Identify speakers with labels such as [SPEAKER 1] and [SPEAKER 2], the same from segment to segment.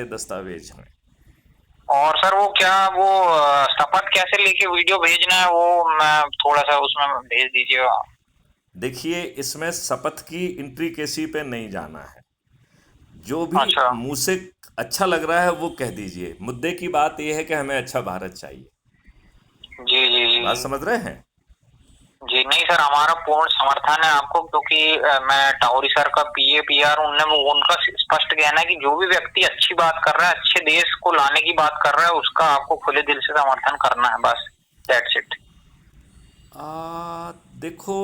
[SPEAKER 1] दस्तावेज हैं।
[SPEAKER 2] और सर वो क्या वो शपथ कैसे लेके वीडियो भेजना है, वो मैं थोड़ा सा उसमें भेज दीजिएगा।
[SPEAKER 1] देखिए, इसमें शपथ की इंट्रिकेसी पे नहीं जाना है। जो भी
[SPEAKER 2] अच्छा।
[SPEAKER 1] मुंह से अच्छा लग रहा है वो कह दीजिए। मुद्दे की बात यह है कि हमें अच्छा भारत चाहिए।
[SPEAKER 2] जी जी जी
[SPEAKER 1] बात
[SPEAKER 2] जी।
[SPEAKER 1] समझ रहे हैं?
[SPEAKER 2] जी नहीं सर, हमारा पूर्ण समर्थन है आपको, क्योंकि मैं टाउरी सर का पीए पीआर, उनने वो उनका स्पष्ट कहना है कि जो भी व्यक्ति अच्छी बात कर रहा है, अच्छे देश को लाने की बात कर रहा है, उसका आपको खुले दिल से समर्थन करना है, बस दैट्स इट।
[SPEAKER 1] देखो,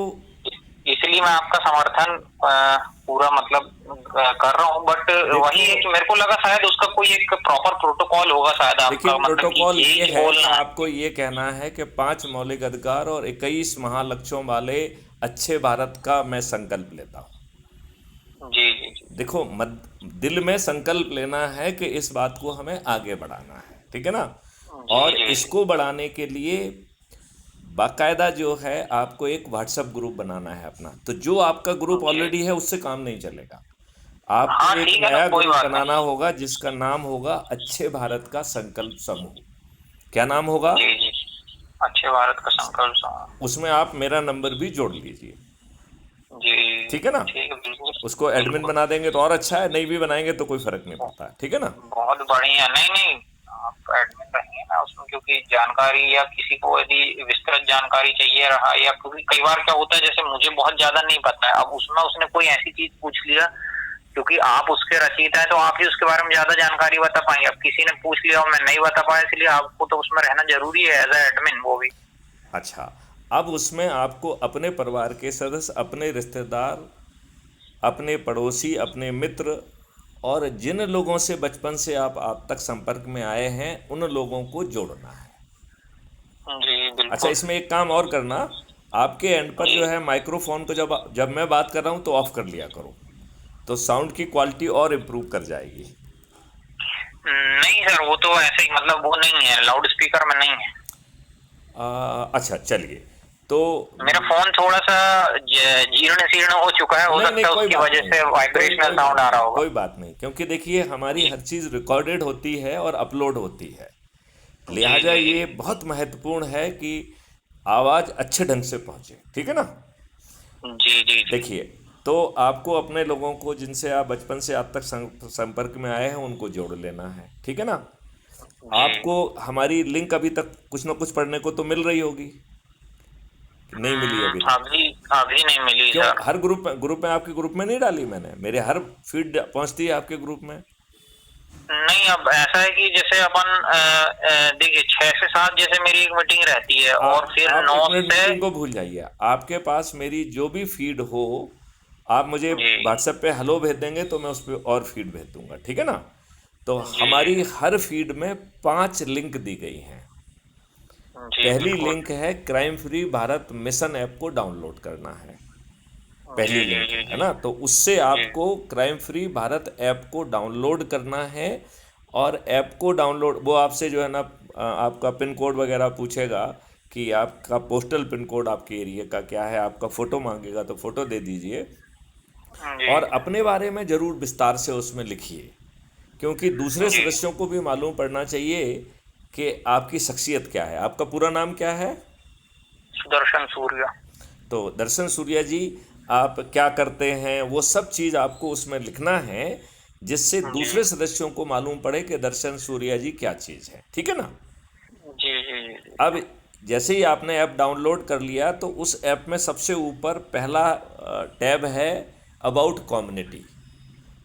[SPEAKER 2] इसलिए मैं आपका समर्थन पूरा मतलब कर रहा हूँ, बट वही
[SPEAKER 1] देखो,
[SPEAKER 2] है कि मेरे को लगा शायद उसका कोई एक प्रॉपर प्रोटोकॉल होगा, शायद
[SPEAKER 1] देखिए,
[SPEAKER 2] आपका मतलब कि
[SPEAKER 1] प्रोटोकॉल ये
[SPEAKER 2] यही
[SPEAKER 1] है कि
[SPEAKER 2] बोलना है।
[SPEAKER 1] आपको ये कहना है कि 5 मौलिक अधिकार और 21 महालक्ष्यों वाले अच्छे भारत का मैं संकल्प लेता हूँ।
[SPEAKER 2] जी जी जी
[SPEAKER 1] देखो, दिल में संकल्प लेना है कि इस बात को हमें आगे बढ़ाना है, ठीक है ना।
[SPEAKER 2] जी
[SPEAKER 1] और
[SPEAKER 2] जी जी।
[SPEAKER 1] इसको बढ़ाने के लिए बाकायदा जो है आपको एक व्हाट्सएप ग्रुप बनाना है अपना। तो जो आपका ग्रुप
[SPEAKER 2] जी
[SPEAKER 1] ऑलरेडी है उससे काम नहीं चलेगा। आपको
[SPEAKER 2] हाँ
[SPEAKER 1] एक
[SPEAKER 2] ठीक है ना,
[SPEAKER 1] नया
[SPEAKER 2] कोई
[SPEAKER 1] ग्रुप
[SPEAKER 2] बात
[SPEAKER 1] बनाना
[SPEAKER 2] नहीं।
[SPEAKER 1] होगा जिसका नाम होगा अच्छे भारत का संकल्प समूह। क्या नाम होगा?
[SPEAKER 2] जी जी। अच्छे भारत का संकल्प
[SPEAKER 1] उसमें आप मेरा नंबर भी जोड़ लीजिए।
[SPEAKER 2] जी।
[SPEAKER 1] ठीक है ना।
[SPEAKER 2] ठीक है, बिल्कुल।
[SPEAKER 1] उसको एडमिन
[SPEAKER 2] बिल्कुल।
[SPEAKER 1] बना देंगे तो और अच्छा है, नहीं भी बनाएंगे तो कोई फर्क नहीं पड़ता है, ठीक है ना।
[SPEAKER 2] बहुत बढ़िया। नहीं नहीं, आप एडमिन रहिए ना उसमें, क्योंकि जानकारी या किसी को यदि विस्तृत जानकारी चाहिए रहा, या क्योंकि कई बार क्या होता है, जैसे मुझे बहुत ज्यादा नहीं पता है, अब उसमें उसने कोई ऐसी चीज पूछ लिया, क्योंकि आप उसके रचयिता है तो आप ही उसके बारे में ज्यादा जानकारी बता पाएंगे। अब किसी ने पूछ लिया और मैं नहीं बता पाया, इसलिए आपको तो उसमें रहना जरूरी है एज ए एडमिन, वो भी।
[SPEAKER 1] अच्छा, अब उसमें आपको अपने परिवार के सदस्य, अपने रिश्तेदार, अपने पड़ोसी, अपने मित्र और जिन लोगों से बचपन से आप तक संपर्क में आए हैं उन लोगों को जोड़ना है।
[SPEAKER 2] जी
[SPEAKER 1] अच्छा,
[SPEAKER 2] बिल्कुल।
[SPEAKER 1] इसमें एक काम और करना। आपके एंड पर
[SPEAKER 2] जी।
[SPEAKER 1] जो है माइक्रोफोन को जब जब मैं बात कर रहा हूँ तो ऑफ कर लिया करो, तो साउंड की क्वालिटी और इम्प्रूव कर जाएगी।
[SPEAKER 2] नहीं सर, वो तो ऐसे ही मतलब वो नहीं है, लाउड स्पीकर में नहीं है।
[SPEAKER 1] अच्छा, चलिए। तो
[SPEAKER 2] मेरा फोन थोड़ा सा जीर्ण शीर्ण हो चुका है, हो
[SPEAKER 1] नहीं नहीं,
[SPEAKER 2] सकता है
[SPEAKER 1] कोई
[SPEAKER 2] उसकी
[SPEAKER 1] बात
[SPEAKER 2] वजह
[SPEAKER 1] नहीं,
[SPEAKER 2] से
[SPEAKER 1] कोई
[SPEAKER 2] वाइब्रेशनल
[SPEAKER 1] कोई
[SPEAKER 2] साउंड
[SPEAKER 1] बात
[SPEAKER 2] आ रहा
[SPEAKER 1] नहीं,
[SPEAKER 2] होगा।
[SPEAKER 1] कोई बात नहीं, क्योंकि देखिए हमारी
[SPEAKER 2] जी
[SPEAKER 1] हर चीज़ रिकॉर्डेड होती है और अपलोड होती है।
[SPEAKER 2] जी
[SPEAKER 1] लिहाजा
[SPEAKER 2] जी जी।
[SPEAKER 1] ये बहुत महत्वपूर्ण है कि आवाज़ अच्छे ढंग से पहुंचे, ठीक है ना।
[SPEAKER 2] जी जी जी।
[SPEAKER 1] देखिए, तो आपको अपने लोगों को जिनसे आप बचपन से आज तक संपर्क में आए हैं उनको जोड़ लेना है, ठीक है ना।
[SPEAKER 2] जी।
[SPEAKER 1] आपको हमारी लिंक अभी तक कुछ ना कुछ पढ़ने को तो मिल रही होगी कि नहीं मिली अभी तक?
[SPEAKER 2] अभी अभी नहीं मिली
[SPEAKER 1] क्यों?
[SPEAKER 2] सर।
[SPEAKER 1] हर ग्रुप में आपके ग्रुप में नहीं डाली मैंने, मेरे हर फीड पहुंचती है आपके ग्रुप में।
[SPEAKER 2] नहीं, अब ऐसा है कि जैसे अपन देखिए 6 से 7 जैसे मेरी एक मीटिंग रहती है, और फिर
[SPEAKER 1] आप
[SPEAKER 2] 9
[SPEAKER 1] एक मिनट
[SPEAKER 2] से।
[SPEAKER 1] मीटिंग को भूल जाइए। आपके पास मेरी जो भी फीड हो, आप मुझे
[SPEAKER 2] जी
[SPEAKER 1] व्हाट्सएप पे हेलो भेज देंगे तो मैं उस पर और फीड भेज दूंगा, ठीक है ना। तो
[SPEAKER 2] जी जी
[SPEAKER 1] हमारी हर फीड में 5 लिंक दी गई हैं।
[SPEAKER 2] जी
[SPEAKER 1] पहली
[SPEAKER 2] बिल्कुल।
[SPEAKER 1] लिंक है crime free Bharat mission app को डाउनलोड करना है।
[SPEAKER 2] जी
[SPEAKER 1] पहली
[SPEAKER 2] जी
[SPEAKER 1] लिंक
[SPEAKER 2] जी
[SPEAKER 1] है
[SPEAKER 2] जी
[SPEAKER 1] ना, तो उससे
[SPEAKER 2] जी
[SPEAKER 1] आपको क्राइम फ्री भारत ऐप को डाउनलोड करना है। और ऐप को डाउनलोड, वो आपसे जो है ना आपका पिन कोड वगैरह पूछेगा कि आपका पोस्टल पिन कोड आपके एरिया का क्या है, आपका फ़ोटो मांगेगा तो फ़ोटो दे दीजिए।
[SPEAKER 2] जी
[SPEAKER 1] और अपने बारे में ज़रूर विस्तार से उसमें लिखिए, क्योंकि दूसरे
[SPEAKER 2] जी।
[SPEAKER 1] सदस्यों को भी मालूम पड़ना चाहिए कि आपकी शख्सियत क्या है। आपका पूरा नाम क्या है?
[SPEAKER 2] सुदर्शन सूर्या।
[SPEAKER 1] तो दर्शन सूर्या जी, आप क्या करते हैं वो सब चीज़ आपको उसमें लिखना है, जिससे
[SPEAKER 2] जी
[SPEAKER 1] दूसरे सदस्यों को मालूम पड़े कि दर्शन सूर्या जी क्या चीज़ है, ठीक है ना।
[SPEAKER 2] जी जी जी जी।
[SPEAKER 1] अब जैसे ही आपने ऐप डाउनलोड कर लिया तो उस ऐप में सबसे ऊपर पहला टैब है अबाउट कम्युनिटी।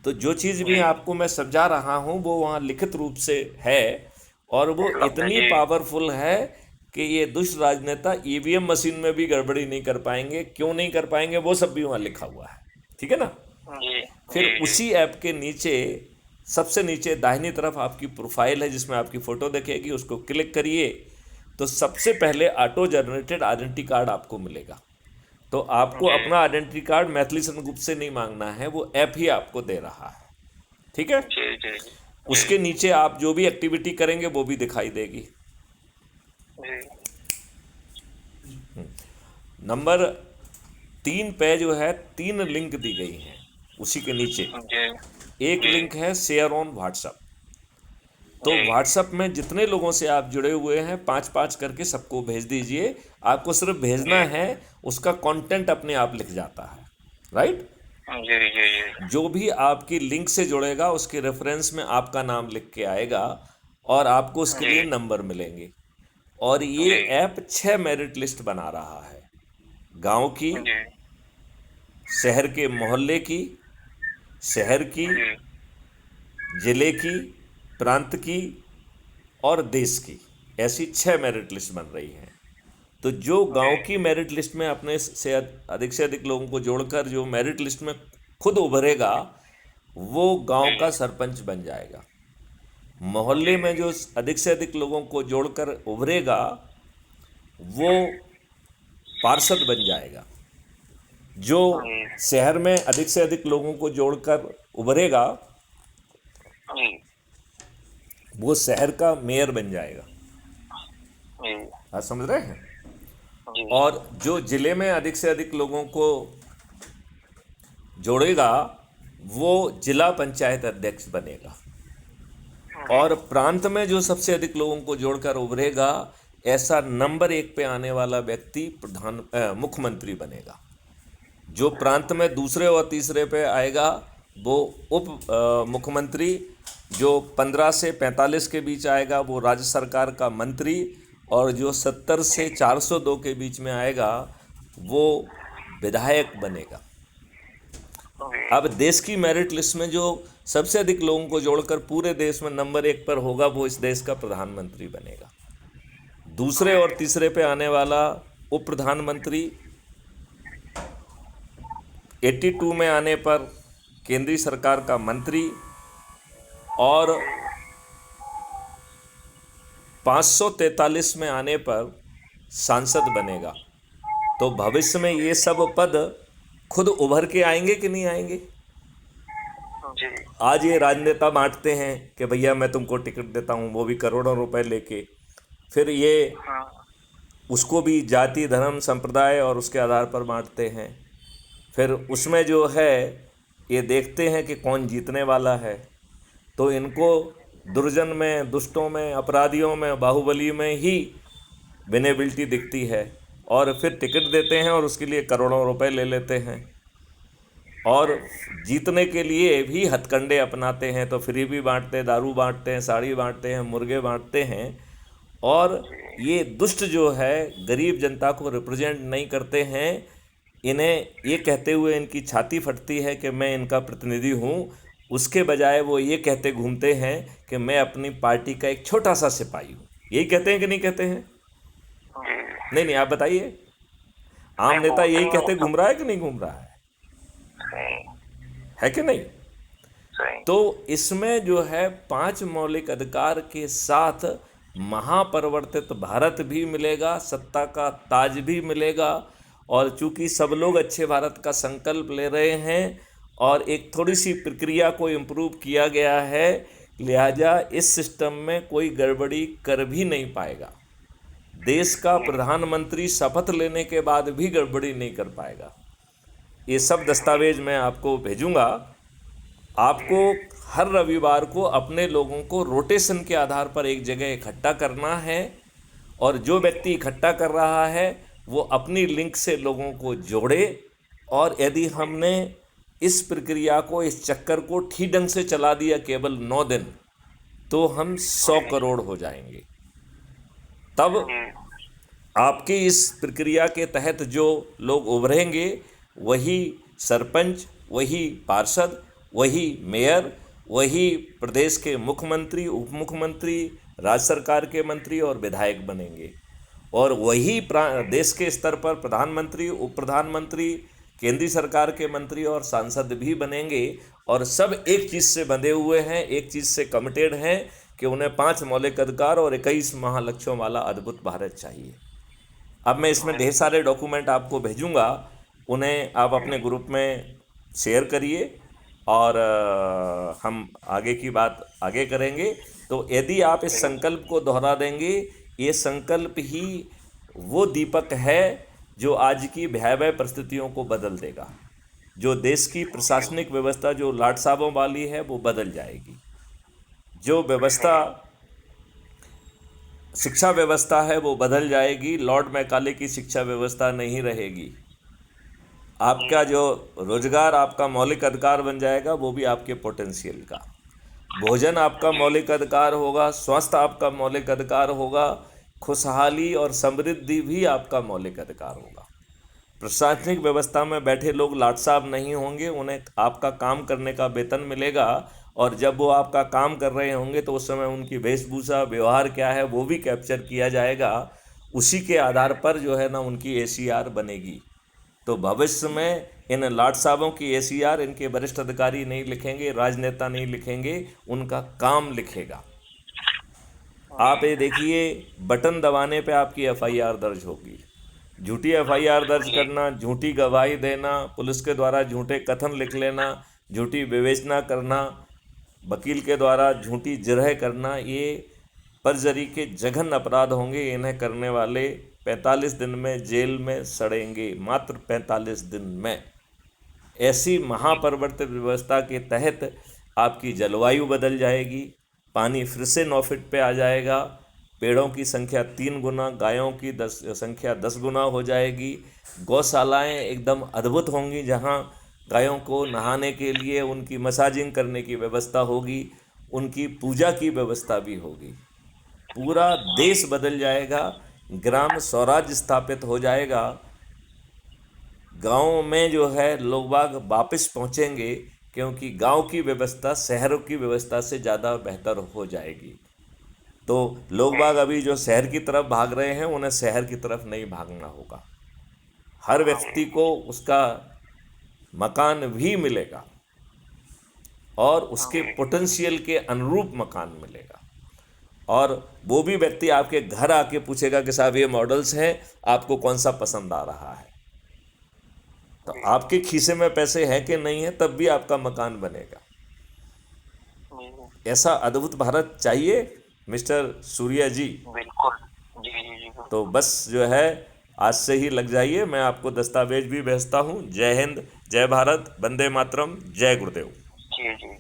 [SPEAKER 1] तो जो चीज़ भी
[SPEAKER 2] जी
[SPEAKER 1] आपको मैं समझा रहा हूँ वो वहाँ लिखित रूप से है, और वो
[SPEAKER 2] उपलब्ध है
[SPEAKER 1] इतनी
[SPEAKER 2] जी।
[SPEAKER 1] पावरफुल है कि ये दुष्ट राजनेता ईवीएम मशीन में भी गड़बड़ी नहीं कर पाएंगे। क्यों नहीं कर पाएंगे वो सब भी वहाँ लिखा हुआ है, ठीक है ना।
[SPEAKER 2] जी
[SPEAKER 1] फिर
[SPEAKER 2] जी जी।
[SPEAKER 1] उसी ऐप के नीचे, सबसे नीचे दाहिनी तरफ आपकी प्रोफाइल है जिसमें आपकी फ़ोटो दिखेगी, उसको क्लिक करिए। तो सबसे पहले ऑटो जनरेटेड आइडेंटिटी कार्ड आपको मिलेगा। तो आपको
[SPEAKER 2] जी
[SPEAKER 1] अपना आइडेंटिटी कार्ड मैथिली गुप्त से नहीं मांगना है, वो ऐप ही आपको दे रहा है, ठीक है।
[SPEAKER 2] जी जी जी जी
[SPEAKER 1] उसके नीचे आप जो भी एक्टिविटी करेंगे वो भी दिखाई देगी।
[SPEAKER 2] जी
[SPEAKER 1] नंबर 3 पे जो है 3 लिंक दी गई हैं उसी के नीचे।
[SPEAKER 2] जी
[SPEAKER 1] एक
[SPEAKER 2] जी
[SPEAKER 1] लिंक है शेयर ऑन व्हाट्सएप। तो
[SPEAKER 2] जी
[SPEAKER 1] व्हाट्सएप में जितने लोगों से आप जुड़े हुए हैं 5-5 करके सबको भेज दीजिए। आपको सिर्फ भेजना
[SPEAKER 2] जी
[SPEAKER 1] है, उसका कंटेंट अपने आप लिख जाता है, राइट।
[SPEAKER 2] जी जी जी
[SPEAKER 1] जो भी आपकी लिंक से जुड़ेगा उसके रेफरेंस में आपका नाम लिख के आएगा और आपको उसके लिए
[SPEAKER 2] जी
[SPEAKER 1] नंबर मिलेंगे। और ये
[SPEAKER 2] जी
[SPEAKER 1] ऐप 6 मेरिट लिस्ट बना रहा है, गांव की,
[SPEAKER 2] जी
[SPEAKER 1] शहर के मोहल्ले की, शहर की,
[SPEAKER 2] जी
[SPEAKER 1] जिले की, प्रांत की और देश की। ऐसी 6 मेरिट लिस्ट बन रही हैं। तो जो
[SPEAKER 2] जी
[SPEAKER 1] गांव की मेरिट लिस्ट में अपने से अधिक लोगों को जोड़कर जो मेरिट लिस्ट में खुद उभरेगा, वो गांव
[SPEAKER 2] जी
[SPEAKER 1] का सरपंच बन जाएगा। मोहल्ले में जो अधिक से अधिक लोगों को जोड़कर उभरेगा, वो पार्षद बन जाएगा। जो शहर में अधिक से अधिक लोगों को जोड़कर उभरेगा,
[SPEAKER 2] जी
[SPEAKER 1] वो शहर का मेयर बन जाएगा।
[SPEAKER 2] जी
[SPEAKER 1] आप समझ रहे हैं।
[SPEAKER 2] जी
[SPEAKER 1] और जो जिले में अधिक से अधिक लोगों को जोड़ेगा, वो जिला पंचायत अध्यक्ष बनेगा। और प्रांत में जो सबसे अधिक लोगों को जोड़कर उभरेगा, ऐसा नंबर 1 पे आने वाला व्यक्ति मुख्यमंत्री बनेगा। जो प्रांत में दूसरे और तीसरे पे आएगा, वो उप मुख्यमंत्री। जो 15 से 45 के बीच आएगा, वो राज्य सरकार का मंत्री। और जो 70 से 402 के बीच में आएगा, वो विधायक बनेगा। अब देश की मेरिट लिस्ट में जो सबसे अधिक लोगों को जोड़कर पूरे देश में नंबर 1 पर होगा, वो इस देश का प्रधानमंत्री बनेगा। दूसरे और तीसरे पे आने वाला उप प्रधानमंत्री, 82 में आने पर केंद्रीय सरकार का मंत्री, और 543 में आने पर सांसद बनेगा। तो भविष्य में ये सब पद खुद उभर के आएंगे कि नहीं आएंगे।
[SPEAKER 2] जी
[SPEAKER 1] आज ये राजनेता बांटते हैं कि भैया मैं तुमको टिकट देता हूँ, वो भी करोड़ों रुपए लेके। फिर ये उसको भी जाति, धर्म, संप्रदाय और उसके आधार पर बांटते हैं। फिर उसमें जो है ये देखते हैं कि कौन जीतने वाला है। तो इनको दुर्जन में, दुष्टों में, अपराधियों में, बाहुबली में ही विनेबिलिटी दिखती है। और फिर टिकट देते हैं और उसके लिए करोड़ों रुपए ले लेते हैं। और जीतने के लिए भी हथकंडे अपनाते हैं। तो फ्री भी बांटते हैं, दारू बांटते हैं, साड़ी बांटते हैं, मुर्गे बांटते हैं। और ये दुष्ट जो है गरीब जनता को रिप्रेजेंट नहीं करते हैं। इन्हें ये कहते हुए इनकी छाती फटती है कि मैं इनका प्रतिनिधि हूँ, उसके बजाय वो ये कहते घूमते हैं कि मैं अपनी पार्टी का एक छोटा सा सिपाही हूँ। यही कहते हैं कि नहीं कहते हैं। नहीं नहीं, आप बताइए। आम नेता यही कहते घूम रहा है कि नहीं घूम रहा है कि नहीं। तो इसमें जो है 5 मौलिक अधिकार के साथ महापरिवर्तित भारत भी मिलेगा, सत्ता का ताज भी मिलेगा। और चूंकि सब लोग अच्छे भारत का संकल्प ले रहे हैं और एक थोड़ी सी प्रक्रिया को इम्प्रूव किया गया है, लिहाजा इस सिस्टम में कोई गड़बड़ी कर भी नहीं पाएगा। देश का प्रधानमंत्री शपथ लेने के बाद भी गड़बड़ी नहीं कर पाएगा। ये सब दस्तावेज मैं आपको भेजूंगा। आपको हर रविवार को अपने लोगों को रोटेशन के आधार पर एक जगह इकट्ठा करना है। और जो व्यक्ति इकट्ठा कर रहा है वो अपनी लिंक से लोगों को जोड़े। और यदि हमने इस प्रक्रिया को, इस चक्कर को ठीक ढंग से चला दिया केवल 9 दिन, तो हम 100 करोड़ हो जाएंगे। तब आपकी इस प्रक्रिया के तहत जो लोग उभरेंगे, वही सरपंच, वही पार्षद, वही मेयर, वही प्रदेश के मुख्यमंत्री, उप मुख्यमंत्री, राज्य सरकार के मंत्री और विधायक बनेंगे। और वही देश के स्तर पर प्रधानमंत्री, उप प्रधानमंत्री, केंद्रीय सरकार के मंत्री और सांसद भी बनेंगे। और सब एक चीज़ से बंधे हुए हैं, एक चीज़ से कमिटेड हैं कि उन्हें 5 मौलिक अधिकार और 21 महालक्ष्यों वाला अद्भुत भारत चाहिए। अब मैं इसमें ढेर सारे डॉक्यूमेंट आपको भेजूंगा, उन्हें आप अपने ग्रुप में शेयर करिए और हम आगे की बात आगे करेंगे। तो यदि आप इस संकल्प को दोहरा देंगे, ये संकल्प ही वो दीपक है जो आज की भयावह परिस्थितियों को बदल देगा। जो देश की प्रशासनिक व्यवस्था जो लाट साहबों वाली है, वो बदल जाएगी। जो व्यवस्था शिक्षा व्यवस्था है वो बदल जाएगी, लॉर्ड मैकाले की शिक्षा व्यवस्था नहीं रहेगी। आपका जो रोजगार आपका मौलिक अधिकार बन जाएगा, वो भी आपके पोटेंशियल का। भोजन आपका
[SPEAKER 2] जी
[SPEAKER 1] मौलिक अधिकार होगा, स्वास्थ्य आपका मौलिक अधिकार होगा, खुशहाली और समृद्धि भी आपका मौलिक अधिकार होगा। प्रशासनिक व्यवस्था में बैठे लोग लाट साहब नहीं होंगे, उन्हें आपका काम करने का वेतन मिलेगा, और जब वो आपका काम कर रहे होंगे तो उस समय उनकी वेशभूषा व्यवहार क्या है वो भी कैप्चर किया जाएगा। उसी के आधार पर जो है ना उनकी एसीआर बनेगी। तो भविष्य में इन लाट साहबों की एसीआर इनके वरिष्ठ अधिकारी नहीं लिखेंगे, राजनेता नहीं लिखेंगे, उनका काम लिखेगा। आप ये देखिए, बटन दबाने पे आपकी एफआईआर दर्ज होगी। झूठी एफआईआर दर्ज
[SPEAKER 2] जी
[SPEAKER 1] करना, झूठी गवाही देना, पुलिस के द्वारा झूठे कथन लिख लेना, झूठी विवेचना करना, वकील के द्वारा झूठी जिरह करना, ये परजरी के जघन्य अपराध होंगे। इन्हें करने वाले 45 दिन में जेल में सड़ेंगे, मात्र 45 दिन में। ऐसी महापरिवर्तित व्यवस्था के तहत आपकी जलवायु बदल जाएगी, पानी फिर से 9 फीट पे आ जाएगा, पेड़ों की संख्या 3 गुना, गायों की संख्या 10 गुना हो जाएगी। गौशालाएं एकदम अद्भुत होंगी, जहां गायों को नहाने के लिए उनकी मसाजिंग करने की व्यवस्था होगी, उनकी पूजा की व्यवस्था भी होगी। पूरा देश बदल जाएगा, ग्राम स्वराज स्थापित हो जाएगा। गाँव में जो है लोग बाग वापस पहुँचेंगे, क्योंकि गांव की व्यवस्था शहरों की व्यवस्था से ज़्यादा बेहतर हो जाएगी। तो लोग बाग अभी जो शहर की तरफ भाग रहे हैं, उन्हें शहर की तरफ नहीं भागना होगा। हर व्यक्ति को उसका मकान भी मिलेगा और उसके पोटेंशियल के अनुरूप मकान मिलेगा। और वो भी व्यक्ति आपके घर आके पूछेगा कि साहब ये मॉडल्स हैं, आपको कौन सा पसंद आ रहा है। तो आपके खीसे में पैसे हैं कि नहीं है, तब भी आपका मकान बनेगा। ऐसा अद्भुत भारत चाहिए मिस्टर सूर्या जी।
[SPEAKER 2] बिल्कुल। जी जी जी बिल्कुल।
[SPEAKER 1] तो बस जो है आज से ही लग जाइए, मैं आपको दस्तावेज भी भेजता हूँ। जय हिंद, जय भारत, वंदे मातरम, जय गुरुदेव।
[SPEAKER 2] जी जी जी।